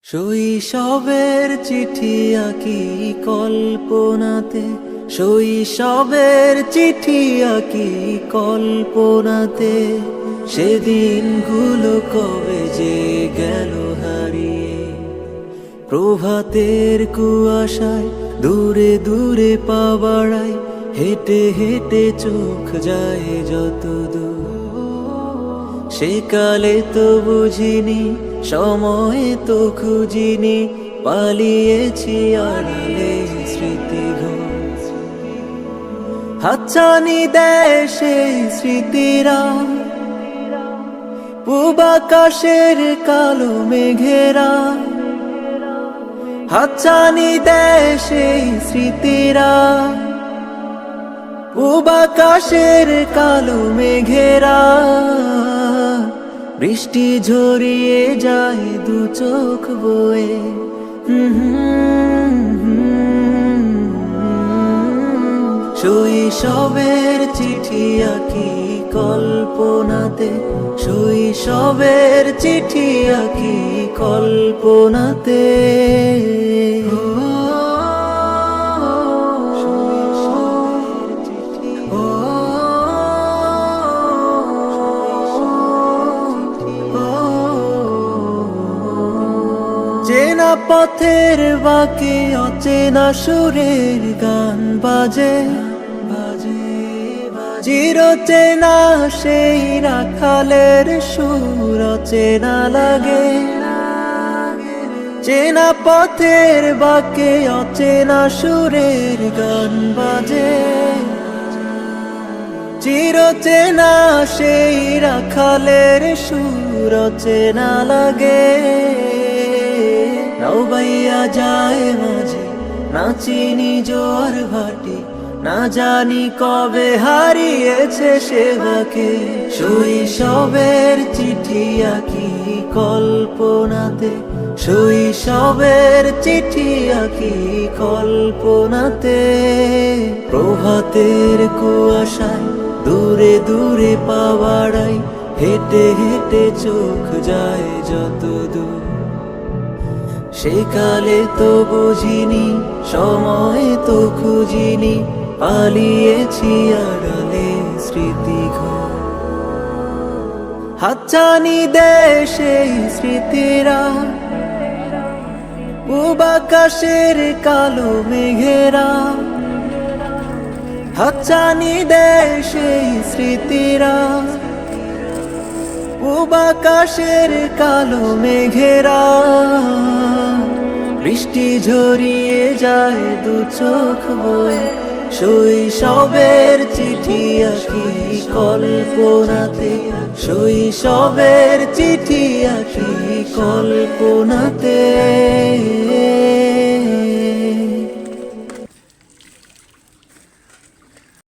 শৈশবের চিঠি আঁকি কল্পনাতে, শৈশবের চিঠি আঁকি কল্পনাতে। সেদিনগুলো কবে যে গেল হারিয়ে, প্রভাতের কুয়াশায় দূরে দূরে পা বাড়ায়, হেঁটে হেঁটে চোখ যায় যত দূর। সেকালে তো বুঝিনি, সময় তো খুঁজিনি, পালিয়েছি আড়ালে স্মৃতিঘর। হাতছানি দেয় সেই স্মৃতিরা, পূব আকাশের কালো মেঘেরা। হাতছানি দেয় সেই স্মৃতিরা, পূব আকাশের কালো মেঘেরা। বৃষ্টি ঝরিয়ে যায় দু চোখ বয়ে। শৈশবের চিঠি আঁকি কল্পনাতে, শৈশবের চিঠি আঁকি কল্পনাতে। চেনা পথের বাঁকে অচেনা সুরের গান বাজে, চিরচেনা সেই রাখালের সুর অচেনা লাগে। চেনা পথের বাঁকে অচেনা সুরের গান বাজে, চিরচেনা সেই রাখালের সুর অচেনা লাগে। নৌবাইয়া যায় মাঝে, না চিনি জোয়ার ভাটি, না জানি কবে হারিয়েছে সে বাঁকে। শৈশবের চিঠি আঁকি কল্পনাতে, শৈশবের চিঠি আঁকি কল্পনাতে। প্রভাতের কুয়াশায় দূরে দূরে পা বাড়াই, হেঁটে হেঁটে চোখ যায় যত দূর। সেকালে তো বুঝিনি, সময় তো খুঁজিনি, পালিয়েছি আড়ালে স্মৃতিঘর। হাতছানি দেয় সেই স্মৃতিরা, পূব আকাশের কালো মেঘেরা। হাতছানি দেয় সেই স্মৃতিরা, পূব আকাশের কালো মেঘেরা। বৃষ্টি ঝরিয়ে যায় দু চোখ বয়ে। শৈশবের চিঠি আঁকি কল্পনাতে, শৈশবের চিঠি আঁকি কল্পনাতে।